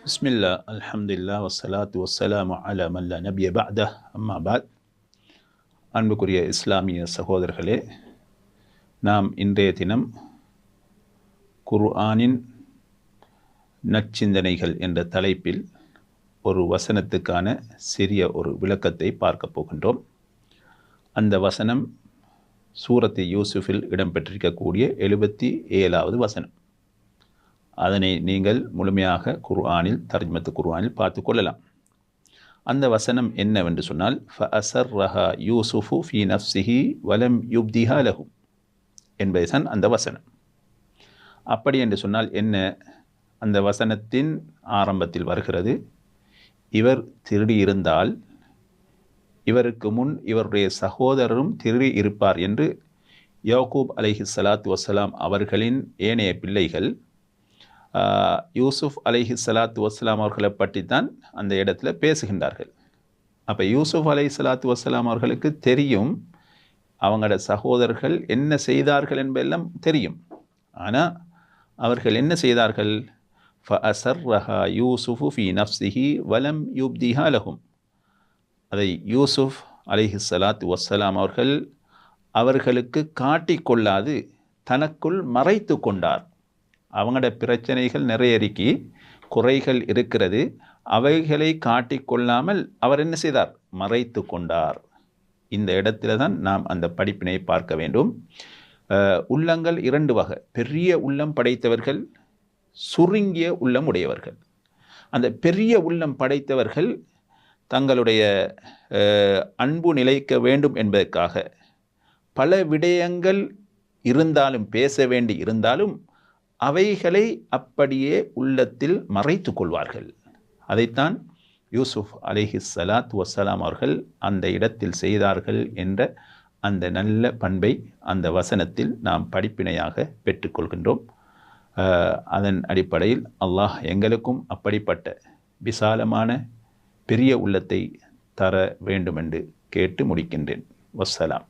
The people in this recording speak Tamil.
பிஸ்மில்லா அல்ஹம்துலில்லாஹ் வஸ்ஸலாத்து வஸ்ஸலாமு அலா மன் லா நபிய பஅதஹ் அம்மா பாத். அன்புக்குரிய இஸ்லாமிய சகோதரர்களே, நாம் இன்றைய தினம் குர்ஆனின் நற்சிந்தனைகள் என்ற தலைப்பில் ஒரு வசனத்துக்கான சிறிய ஒரு விளக்கத்தை பார்க்க போகின்றோம். அந்த வசனம் சூரத்து யூசுஃபில் இடம்பெற்றிருக்கக்கூடிய 77வது வசனம். அதனை நீங்கள் முழுமையாக குர்ஆனில் தர்ஜ்மத்து குர்ஆனில் பார்த்து கொள்ளலாம். அந்த வசனம் என்னவென்று சொன்னால், ஃபஅஸர்ரஹா யூசுஃபு ஃபீ நஃப்ஸிஹி வலம் யுப்திஹா லஹு என்பதுதான் அந்த வசனம். அப்படி என்று சொன்னால் என்ன? அந்த வசனத்தின் ஆரம்பத்தில் வருகிறது, இவர் திருடி இருந்தால் இவருக்கு முன் இவருடைய சகோதரரும் திருடி இருப்பார் என்று யாக்கூப் அலைஹிஸ்ஸலாத்து வஸ்ஸலாம் அவர்களின் ஏனைய பிள்ளைகள் யூசுஃப் அலைஹிஸ்ஸலாத்து வஸ்ஸலாம் அவர்களை பற்றி தான் அந்த இடத்துல பேசுகின்றார்கள். அப்போ யூசுஃப் அலைஹிஸ்ஸலாத்து வஸ்ஸலாம் அவர்களுக்கு தெரியும் அவங்களோட சகோதரர்கள் என்ன செய்தார்கள் என்பதெல்லாம் தெரியும். ஆனால் அவர்கள் என்ன செய்தார்கள்? ஃபஅஸர்ரஹா யூசுஃபு ஃபீ நஃப்ஸிஹி வலம் யுப்திஹா லஹும். அதை யூசுஃப் அலைஹிஸ்ஸலாத்து வஸ்ஸலாம் அவர்களுக்கு காட்டிக்கொள்ளாது தனக்குள் மறைத்து கொண்டார். அவங்களோட பிரச்சனைகள் நிறைய இருக்கி, குறைகள் இருக்கிறது, அவைகளை காட்டிக்கொள்ளாமல் அவர் என்ன செய்தார்? மறைத்து கொண்டார். இந்த இடத்துல தான் நாம் அந்த படிப்பினை பார்க்க வேண்டும். உள்ளங்கள் இரண்டு வகை. பெரிய உள்ளம் படைத்தவர்கள், சுருங்கிய உள்ளம் உடையவர்கள். அந்த பெரிய உள்ளம் படைத்தவர்கள் தங்களுடைய அன்பு நிலைக்க வேண்டும் என்பதற்காக பல விடயங்கள் இருந்தாலும், பேச வேண்டி இருந்தாலும் அவைகளை அப்படியே உள்ளத்தில் மறைத்து கொள்வார்கள். அதைத்தான் யூசுஃப் அலைஹிஸ்ஸலாத்து வஸ்ஸலாம் அவர்கள் அந்த இடத்தில் செய்தார்கள் என்ற அந்த நல்ல பண்பை அந்த வசனத்தில் நாம் படிப்பினையாக பெற்றுக்கொள்கின்றோம். அதன் அடிப்படையில் அல்லாஹ் எங்களுக்கும் அப்படிப்பட்ட விசாலமான பெரிய உள்ளத்தை தர வேண்டுமென்று கேட்டு முடிக்கின்றேன். வஸ்ஸலாம்.